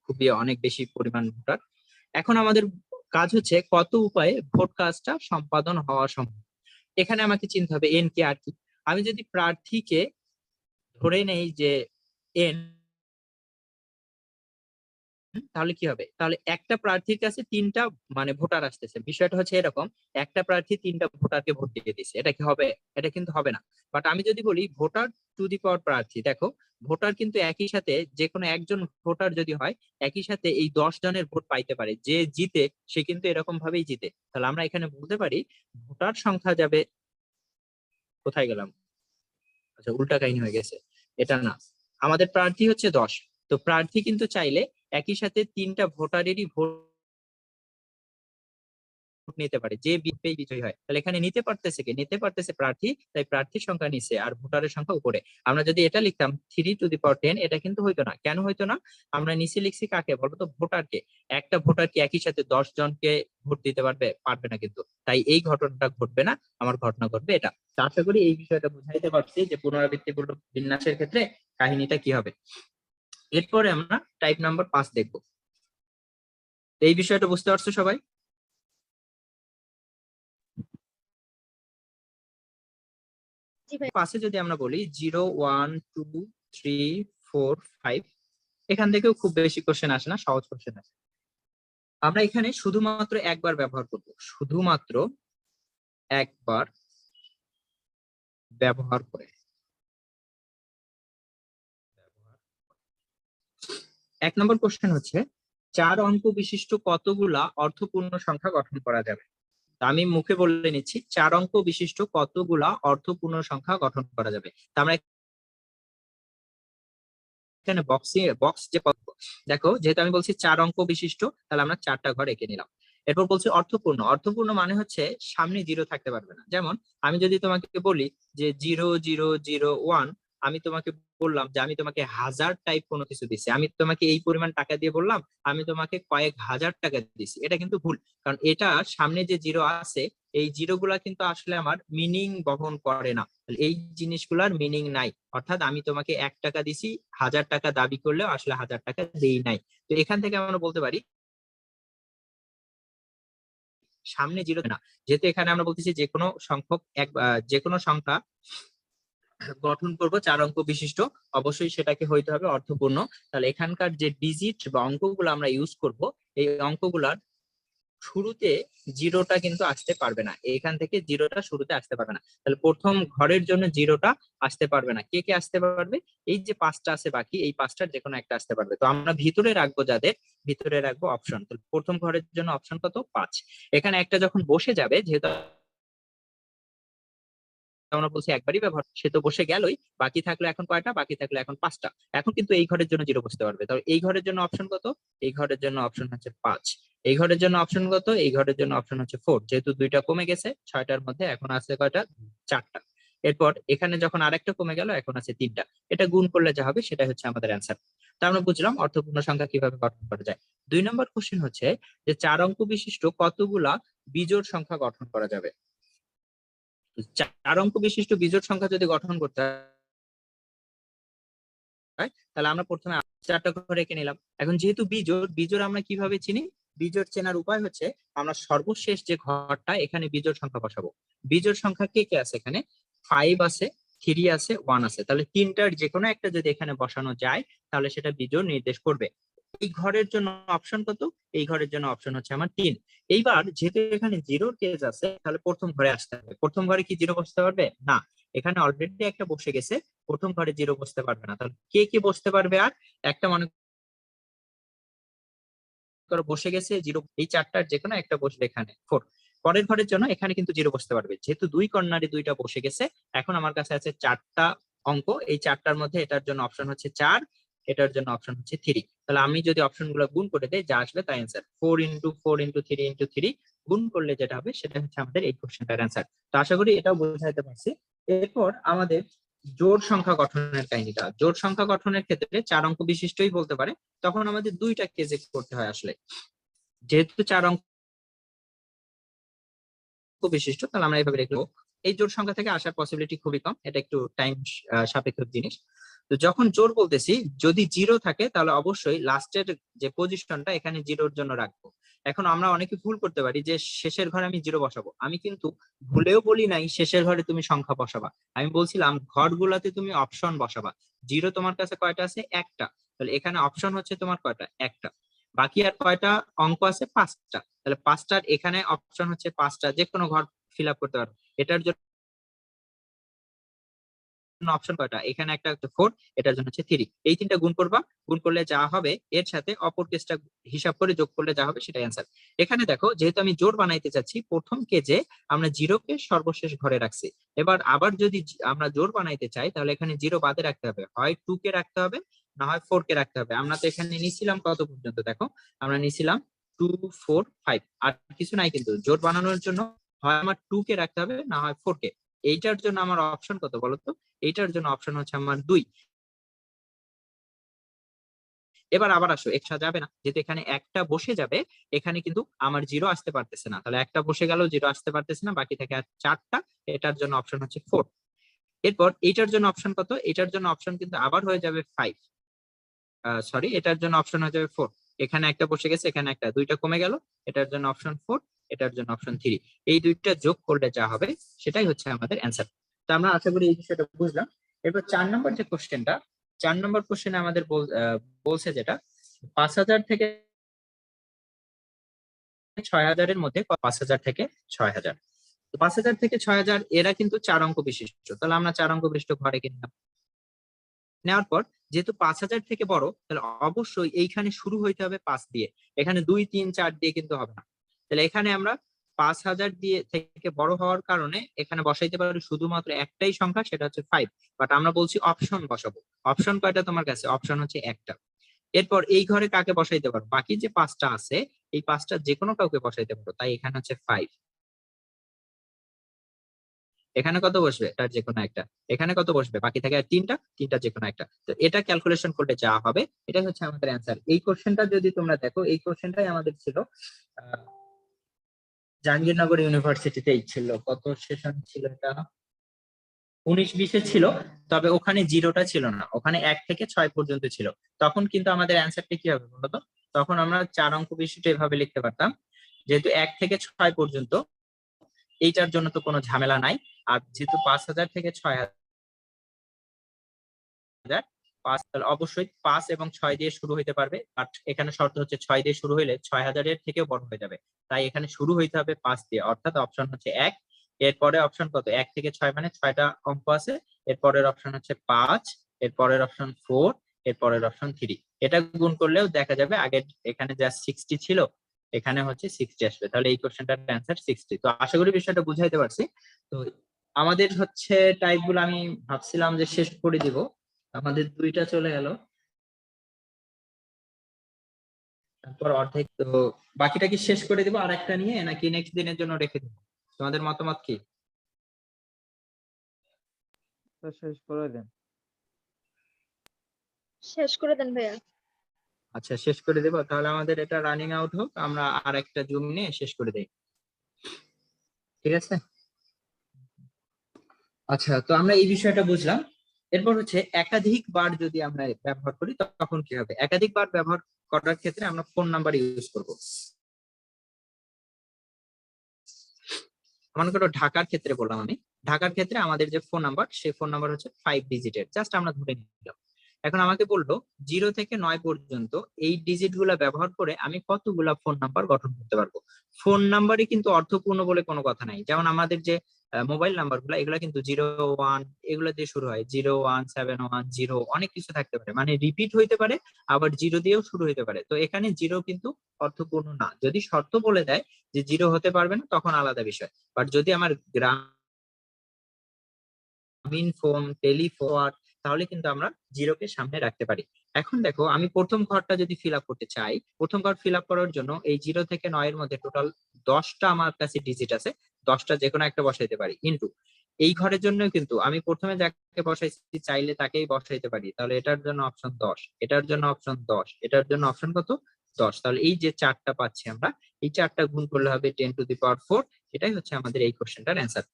খুবই অনেক বেশি পরিমাণ ভোটার। এখন আমাদের কাজ হচ্ছে কত উপায়ে ভোট কাজটা সম্পাদন হওয়া সম্ভব। এখানে আমাকে চিন্তা হবে এন কে আর কি। আমি যদি প্রার্থীকে ধরে নেই যে এন, তাহলে কি হবে? তাহলে একটা প্রার্থীর কাছে 3টা মানে ভোটার আসতেছে। বিষয়টা হচ্ছে এরকম, একটা প্রার্থী 3টা ভোটারকে ভোট দিয়ে দিচ্ছে। এটা কি হবে? এটা কিন্তু হবে না। বাট আমি যদি বলি ভোটার টু দি পাওয়ার প্রার্থী, দেখো ভোটার কিন্তু একই সাথে যে কোনো একজন ভোটার যদি হয়, একই সাথে এই 10 জনের ভোট পাইতে পারে। যে জিতে সে কিন্তু এরকম ভাবেই জিতে। তাহলে আমরা এখানে বলতে পারি ভোটার সংখ্যা যাবে, কোথায় গেলাম, আচ্ছা উল্টা কাহিনী হয়ে গেছে, এটা না। আমাদের প্রার্থী হচ্ছে 10, তো প্রার্থী কিন্তু চাইলে একই সাথে 3টা ভোটারেরই ভোট নিতে পারে, যে বিজয়ী বিজয়ী হয়। তাহলে এখানে নিতে পারতেছে কে? নিতে পারতেছে প্রার্থী, তাই প্রার্থীর সংখ্যা নিচে আর ভোটারের সংখ্যা উপরে। আমরা যদি এটা লিখতাম 3⁻10, এটা কিন্তু হইতো না। কেন হইতো না? আমরা নিচে লিখছি কাকে বলতো? ভোটারকে। একটা ভোটার কি একই সাথে 10 জনকে ভোট দিতে পারবে? পারবে না কিন্তু। তাই এই ঘটনাটা ঘটবে না, আমার ঘটনা ঘটবে এটা। তো আশা করি এই বিষয়টা বুঝাইতে পারছি যে পুনরাবৃত্তিমূলক বিন্যাসের ক্ষেত্রে কাহিনীটা কি হবে। এরপরে আমরা টাইপ নাম্বার 5 দেখবো। এই বিষয়টা বুঝতে পারছো সবাই? পাশে যদি আমরা বলি 0, 1, 2, 3, 4, 5, এখান থেকেও খুব বেশি কোশ্চেন আসে না, সহজ কোশ্চেন আসে। আমরা এখানে শুধুমাত্র একবার ব্যবহার করব, শুধুমাত্র একবার ব্যবহার করে। 1 নম্বর কোশ্চেন হচ্ছে 4 অঙ্ক বিশিষ্ট কতগুলা অর্থপূর্ণ সংখ্যা গঠন করা যাবে? তা আমি মুখে বলে নিচ্ছি, 4 অঙ্ক বিশিষ্ট কতগুলা অর্থপূর্ণ সংখ্যা গঠন করা যাবে। তা আমরা এখানে বক্স যে দেখো, যেহেতু আমি বলছি 4 অঙ্ক বিশিষ্ট, তাহলে আমরা 4টা ঘর এঁকে নিলাম। এরপর বলছি অর্থপূর্ণ। অর্থপূর্ণ মানে হচ্ছে সামনে 0 থাকতে পারবে না। যেমন আমি যদি তোমাকে বলি যে 0,0,0,1, আমি তোমাকে বললাম যে আমি তোমাকে 1000 টাইপ কোনো কিছু দিচ্ছি, আমি তোমাকে এই পরিমাণ টাকা দিয়ে বললাম আমি তোমাকে কয়েক হাজার টাকা দিচ্ছি, এটা কিন্তু ভুল। কারণ এটা সামনে যে 0 আছে, এই 0 গুলা কিন্তু আসলে আমার মিনিং বহন করে না। এই জিনিসগুলার মিনিং নাই। অর্থাৎ আমি তোমাকে 1 টাকা দিছি, 1000 টাকা দাবি করলেও আসলে 1000 টাকা দেই নাই। তো এখান থেকে আমরা বলতে পারি সামনে 0 না। যেহেতু এখানে আমরা বলতেছি যে কোনো সংখ্যক যে কোনো সংখ্যা গঠন করব 4 অঙ্ক বিশিষ্ট, অবশ্যই সেটাকে হইতে হবে অর্থপূর্ণ। তাহলে এখানকার যে ডিজিট বা অঙ্কগুলো আমরা ইউজ করব, এই অঙ্কগুলার শুরুতে 0টা কিন্তু আসতে পারবে না। এখান থেকে 0টা শুরুতে আসতে পারবে না। তাহলে প্রথম ঘরের জন্য 0টা আসতে পারবে না। কে কে আসতে পারবে? এই যে 5টা আছে বাকি, এই 5টার যে কোনো একটা আসতে পারবে। তো আমরা ভিতরে রাখবো, যাদের ভিতরে রাখবো অপশন। তো প্রথম ঘরের জন্য অপশন কত? 5। এখানে একটা যখন বসে যাবে, যেহেতু আমরা বলছি একবারই ব্যবহার, সে তো বসে গেলই, বাকি থাকলো এখন কয়টা? বাকি থাকলো এখন 5টা। এখন কিন্তু এই ঘরের জন্য 0 বসতে পারবে। তবে এই ঘরের জন্য অপশন কত? এই ঘরের জন্য অপশন হচ্ছে 5। এই ঘরের জন্য অপশন কত? এই ঘরের জন্য অপশন হচ্ছে 4। যেহেতু 2টা কমে গেছে 6টার মধ্যে, এখন আছে কয়টা? 4টা। এরপর এখানে যখন আরেকটা কমে গেল, এখন আছে 3টা। এটা গুণ করলে যা হবে সেটাই হচ্ছে আমাদের অ্যান্সার। তা আমরা বুঝলাম অর্থপূর্ণ সংখ্যা কিভাবে গঠন করা যায়। 2 নম্বর কোশ্চেন হচ্ছে যে 4 অঙ্ক বিশিষ্ট কতগুলা বিজোড় সংখ্যা গঠন করা যাবে? 4 অঙ্ক বিশিষ্ট বিজোড় সংখ্যা যদি গঠন করতে হয়, তাহলে আমরা প্রথমে 4টা ঘর রেখে নিলাম। এখন যেহেতু বিজোড়, বিজোড় আমরা কিভাবে চিনি? বিজোড় চেনার উপায় হচ্ছে আমরা সর্বশেষ যে ঘরটা, এখানে বিজোড় সংখ্যা বসাবো। বিজোড় সংখ্যা কে কে আছে এখানে? 5 আছে, 3 আছে, 1 আছে। তাহলে 3টার যে কোনো একটা যদি এখানে বসানো যায়, তাহলে সেটা বিজোড় নির্দেশ করবে। এই ঘরের জন্য অপশন কত? এই ঘরের জন্য অপশন হচ্ছে আমার 3। এইবার যেহেতু এখানে জিরোর কেস আছে, তাহলে প্রথম ঘরে আসতে হবে। প্রথম ঘরে কি জিরো বসতে পারবে? না, এখানে অলরেডি একটা বসে গেছে, প্রথম ঘরে জিরো বসতে পারবে না। তাহলে কে কি বসতে পারবে? আর একটা মনে করো বসে গেছে জিরো, এই চারটার যে কোনো একটা বসবে এখানে 4। পরের ঘরের জন্য এখানে কিন্তু জিরো বসতে পারবে, যেহেতু দুই কর্নারে দুইটা বসে গেছে। এখন আমার কাছে আছে 4টা অঙ্ক, এই 4টার মধ্যে এটার জন্য অপশন হচ্ছে 4, এটার জন্য অপশন হচ্ছে 3। তাহলে আমি যদি অপশন গুলো গুণ করে দেই, যা আসবে তাই অ্যান্সার। 4 × 4 × 3 × 3 গুণ করলে যেটা হবে সেটা হচ্ছে আমাদের এই কোশ্চেনটার অ্যান্সার। তো আশা করি এটাও বোঝাতে পারছি। এরপর আমাদের জোড় সংখ্যা গঠনের কাহিনীটা। জোড় সংখ্যা গঠনের ক্ষেত্রে 4 অঙ্ক বিশিষ্টই বলতে পারে, তখন আমাদের দুইটা কেজে করতে হয় আসলে। যেহেতু 4 অঙ্ক বিশিষ্ট, তাহলে আমরা এইভাবে লিখবো। এই জোড় সংখ্যা থেকে আসার পসিবিলিটি খুবই কম, এটা একটু টাইম সাপেক্ষ জিনিস। তো যখন জোড় বলতেছি, যদি জিরো থাকে তাহলে অবশ্যই লাস্টের যে পজিশনটা এখানে জিরোর জন্য রাখবো। এখন আমরা অনেকে ভুল করতে পারি যে শেষের ঘরে আমি জিরো বসাবো। আমি কিন্তু ভুলেও বলি নাই শেষের ঘরে তুমি সংখ্যা বসাবা, আমি বলছিলাম ঘরগুলাতে তুমি অপশন বসাবা। জিরো তোমার কাছে কয়টা আছে? একটা। তাহলে এখানে অপশন হচ্ছে তোমার কয়টা? একটা। বাকি আর কয়টা অঙ্ক আছে? 5টা। তাহলে 5টার এখানে অপশন হচ্ছে 5টা, যে কোনো ঘর ফিল আপ করতে পারো। এটার জন্য অপশন কয়টা? এখানে একটা হচ্ছে 4, এটার জন্য হচ্ছে 3। এই তিনটা গুণ করবা, গুণ করলে যা হবে এর সাথে অপর কেসটা হিসাব করে যোগ করলে যা হবে সেটাই অ্যান্সার। এখানে দেখো, যেহেতু আমি জোড় বানাইতে চাচ্ছি, প্রথম কেজে আমরা জিরোকে সর্বশেষ ঘরে রাখছি। এবার আবার যদি আমরা জোড় বানাইতে চাই, তাহলে এখানে জিরো বাদে রাখতে হবে, হয় 2 কে রাখতে হবে, না হয় 4 কে রাখতে হবে। আমরা তো এখানে নিছিলাম কত পর্যন্ত? দেখো, আমরা নিছিলাম 2 4 5, আর কিছু নাই। কিন্তু জোড় বানানোর জন্য হয় আমার 2 কে রাখতে হবে, না হয় 4 কে। এইটার জন্য আমার অপশন কত বলতো? এইটার জন্য অপশন হচ্ছে আমার 2। এবার আবার আসো, এক্সট্রা যাবে না, যেহেতু এখানে একটা বসে যাবে, এখানে কিন্তু আমার জিরো আসতে পারতেছে না। তাহলে একটা বসে গেল, জিরো আসতে পারতেছে না, বাকি থেকে আর 4টা। এটার জন্য অপশন হচ্ছে 4। এরপর এইটার জন্য অপশন কত? এটার জন্য অপশন কিন্তু আবার হয়ে যাবে 5। সরি, এটার জন্য অপশন হয়ে যাবে 4। এখানে একটা বসে গেছে, এখানে একটা, দুইটা কমে গেল। এটার জন্য অপশন 4, এটার জন্য অপশন 3। এই দুইটা যোগ করলে যা হবে সেটাই হচ্ছে আমাদের অ্যান্সার। তো আমরা আশা করি এই বিষয়টা বুঝলাম। এরপর 4 নম্বর যে কোশ্চেনটা, 4 নম্বর কোশ্চেনে আমাদের বলছে যেটা 5,000 থেকে 6,000-এর মধ্যে 5,000 থেকে 6,000। তো 5,000 থেকে 6,000 এরা কিন্তু 4 অঙ্ক বিশিষ্ট। তাহলে আমরা 4 অঙ্ক বিশিষ্ট ঘরে কিনলাম। নেওয়ার পর যেহেতু 5,000 থেকে বড়, তাহলে অবশ্যই এইখানে শুরু হইতে হবে 5 দিয়ে। এখানে 2 3 4 দিয়ে কিন্তু হবে না। তাহলে এখানে আমরা 5,000 দিয়ে থেকে বড় হওয়ার কারণে এখানে বসাইতে পারি শুধুমাত্র একটাই সংখ্যা, সেটা হচ্ছে 5। বাট আমরা বলছি অপশন বসাবো। অপশন কয়টা তোমার কাছে? অপশন হচ্ছে একটা। এরপর এই ঘরে কাকে বসাইতে পারো? বাকি যে 5টা আছে, এই 5টা যে কোনো কাউকে বসাইতে পারো, তাই এখানে হচ্ছে 5। এখানে কত বসবে? তার যে কোনো একটা। এখানে কত বসবে? বাকি থাকে আর 3টা, 3টা যে কোনো একটা। তো এটা ক্যালকুলেশন করলে যা হবে এটা হচ্ছে আমাদের অ্যান্সার। এই কোশ্চেনটা যদি তোমরা দেখো, এই কোশ্চেনটাই আমাদের ছিল আহ, জাহাঙ্গীরনগর ইউনিভার্সিটিতেই ছিল। কত সেশন ছিল এটা? 19-20-এ ছিল। তবে ওখানে জিরোটা ছিল না, ওখানে 1 থেকে 6 পর্যন্ত ছিল। তখন কিন্তু আমাদের অ্যান্সারটা কি হবে বলতো? তখন আমরা 4 অঙ্ক বিশিষ্ট এভাবে লিখতে পারতাম, যেহেতু 1 থেকে 6 পর্যন্ত, এইটার জন্য তো কোনো ঝামেলা নাই। আর যেহেতু 5,000 থেকে 6,000, 5, তাহলে অবশ্যই 5 এবং 6 দিয়ে শুরু হইতে পারবে। বাট এখানে শর্ত হচ্ছে 6 দিয়ে শুরু হইলে 6,000-এর থেকেও বড় হয়ে যাবে। তাই এখানে শুরু হইতে হবে 5 দিয়ে, অর্থাৎ অপশন হচ্ছে 1। এরপরে অপশন কত? 1 থেকে 6 মানে 6টা অঙ্ক আছে। এরপরের অপশন হচ্ছে 5, এরপরের অপশন 4, এরপরের অপশন 3। এটা গুণ করলেও দেখা যাবে আগে এখানে যা 60 ছিল, এখানে হচ্ছে 60 আসবে। তাহলে এই কোশ্চেনটার অ্যান্সার 60। তো আশা করি বিষয়টা বুঝাইতে পারছি। তো আমাদের হচ্ছে টাইপ গুলো আমি ভাবছিলাম যে শেষ করে দিব, আমাদের 2টা চলে গেল, তারপর অর্ধেক। তো বাকিটা কি শেষ করে দিব আর একটা নিয়ে, নাকি নেক্সট দিনের জন্য রেখে দিব? তোমাদের মতামত কি? তো শেষ করে দেন। শেষ করে দেন ভাইয়া। আচ্ছা, শেষ করে দেবো। তাহলে আমাদের এটা রানিং আউট হোক, আমরা আর একটা জুম নিয়ে শেষ করে দেই। ঠিক আছে। আচ্ছা, তো আমরা এই বিষয়টা বুঝলাম। এরপর হচ্ছে একাধিক বার যদি আমরা ব্যবহার করি তখন কি হবে? একাধিক বার ব্যবহার করার ক্ষেত্রে আমরা ফোন নাম্বার ইউজ করব। মনে করো ঢাকার ক্ষেত্রে বললাম আমি, ঢাকার ক্ষেত্রে আমাদের যে ফোন নাম্বার, সেই ফোন নাম্বার হচ্ছে 5 ডিজিটের, জাস্ট আমরা ধরে নিলাম। এখন আমাকে বললো 0 থেকে 9 পর্যন্ত এই ডিজিট গুলা ব্যবহার করে আমি কতগুলা ফোন নাম্বার গঠন করতে পারবো। ফোন নাম্বারই কিন্তু অর্থপূর্ণ বলে কোনো কথা নাই। যেমন আমাদের যে মোবাইল নাম্বার গুলা, এগুলা কিন্তু 01 এগুলা দিয়ে শুরু হয়, 01710 অনেক কিছু থাকতে পারে, মানে রিপিট হইতে পারে, আবার 0 দিয়েও শুরু হইতে পারে। তো এখানে 0 কিন্তু অর্থপূর্ণ না। যদি শর্ত বলে দেয় যে 0 হতে পারবে না, তখন আলাদা বিষয়। বাট যদি আমার গ্রামীণ ফোন, টেলিফোন, তাহলে কিন্তু আমরা 0 কে সামনে রাখতে পারি। এখন দেখো, আমি প্রথম ঘরটা যদি ফিল আপ করতে চাই, প্রথম ঘর ফিল আপ করার জন্য এই 0 থেকে 9 এর মধ্যে টোটাল 10টা আমার কাছে ডিজিট আছে, 10টা যে কোনো একটা বসাইতে পারি। কিন্তু এই ঘরের জন্য কিন্তু আমি প্রথমে যাকে বসাইছি চাইলে তাকেই বসাইতে পারি। তাহলে এটার জন্য অপশন 10, এটার জন্য অপশন 10, এটার জন্য অপশন কত, 10। তাহলে এই যে 4টা পাচ্ছি আমরা, এই 4টা গুণ করলে হবে 10⁴। এটাই হচ্ছে আমাদের এই কোশ্চেনটার অ্যান্সার।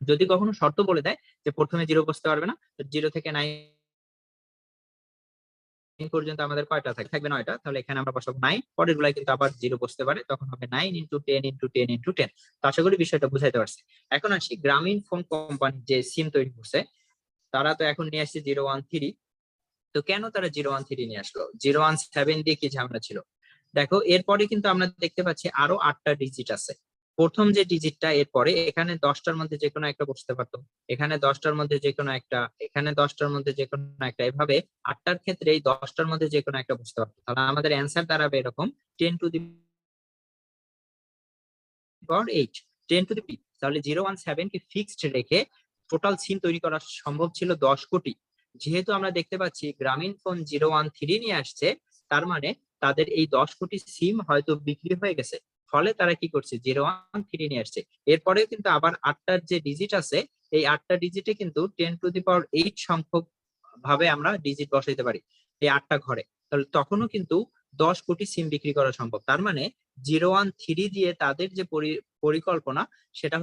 যদি কখনো শর্ত বলে দেয় যে প্রথমে 0 বসতে পারবে না, 0 থেকে 9 পর্যন্ত আমাদের কয়টা থাকবে, 9টা, তাহলে এখানে আমরা বসাবো 9। পরের গুলাই কিন্তু আবার 0 বসতে পারে, তখন হবে 9 × 10 × 10 × 10। তো আশা করি বিষয়টা বুঝাইতে পারছি। এখন আসি, গ্রামীণ ফোন কোম্পানি যে সিম তৈরি করছে, তারা তো এখন নিয়ে আসছে 013। তো কেন তারা 013 নিয়ে আসলো? 017 দিয়ে কি ঝামেলা ছিল? দেখো, এরপরে কিন্তু আমরা দেখতে পাচ্ছি আরো 8টা ডিজিট আছে। প্রথম যে ডিজিটটা, এরপরে এখানে 10টার মধ্যে যে কোনো একটা বসতে পারতো, এখানে 10টার মধ্যে যে কোনো একটা, এখানে 10টার মধ্যে যে কোনো একটা, এভাবে 8টার ক্ষেত্রে এই 10টার মধ্যে যে কোনো একটা বসতে পারতো। তাহলে আমাদের অ্যান্সার দাঁড়াবে এরকম 10⁻8, 10⁻p। তাহলে 017 কে ফিক্সড রেখে টোটাল সিম তৈরি করা সম্ভব ছিল 10 কোটি। যেহেতু আমরা দেখতে পাচ্ছি গ্রামীণ ফোন 013 নিয়ে আসছে, তার মানে তাদের এই 10 কোটি সিম হয়তো বিক্রি হয়ে গেছে। ফলে তারা কি করছে, 013 নিয়ে আসছে। এরপরে কিন্তু আবার 8টার যে ডিজিট আছে, এই 8টা ডিজিটে কিন্তু 10⁻8 সংখ্যক ভাবে আমরা ডিজিট বসাইতে পারি এই 8টা ঘরে। তাহলে তখনও কিন্তু 10 কোটি সিম বিক্রি করা সম্ভব। তার মানে 013 দিয়ে তাদের যে পরিকল্পনা, সেটা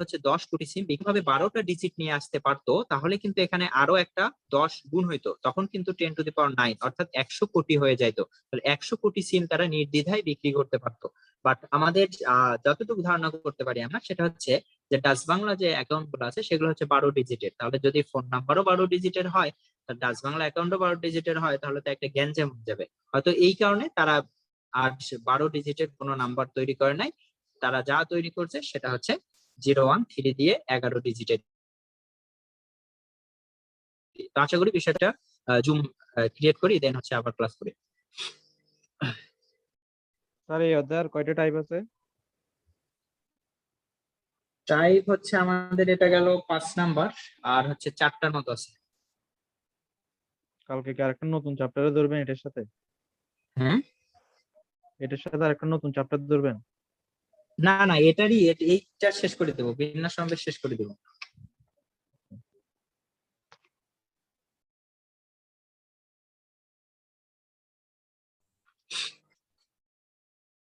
হচ্ছে 10 কোটি সিম কিভাবে 12টা ডিজিট নিয়ে আসতে পারতো, তাহলে কিন্তু এখানে আরো একটা 10 গুণ হইতো, তখন কিন্তু 10⁻9 অর্থাৎ 100 কোটি হয়ে যাইতো। তাহলে 100 কোটি সিম তারা নির্দ্বিধায় বিক্রি করতে পারতো। বাট আমাদের যতটুকু ধারণা করতে পারি আমরা, সেটা হচ্ছে যে ডাচ বাংলা যে অ্যাকাউন্ট গুলো আছে, সেগুলো হচ্ছে 12 ডিজিটের। তাহলে যদি ফোন নাম্বারও 12 ডিজিটের হয়, ডাচ বাংলা অ্যাকাউন্টও 12 ডিজিটের হয়, তাহলে তো একটা গ্যাঞ্জাম হয়ে যাবে। হয়তো এই কারণে তারা আর 12 ডিজিটের কোনো নাম্বার তৈরি করে নাই। তারা যা তৈরি করছে সেটা হচ্ছে 013 দিয়ে 11 ডিজিটের। তো আশা করি বিষয়টা জুম ক্রিয়েট করি, দেন হচ্ছে আবার ক্লাস করি। স্যার এই অধ্যায়ের কয়টা টাইপ আছে? টাইপ হচ্ছে আমাদের এটা গেল 5 নাম্বার, আর হচ্ছে 4টার মতো আছে। কালকে কি আরেকটা নতুন চ্যাপ্টারে ধরবেন এটার সাথে? হ্যাঁ, এটার সাথে আরেকটা নতুন চ্যাপ্টার ধরবেন? না না, এইটা শেষ করে দেবো, বিন্যাস সমাবেশ শেষ করে দেবো।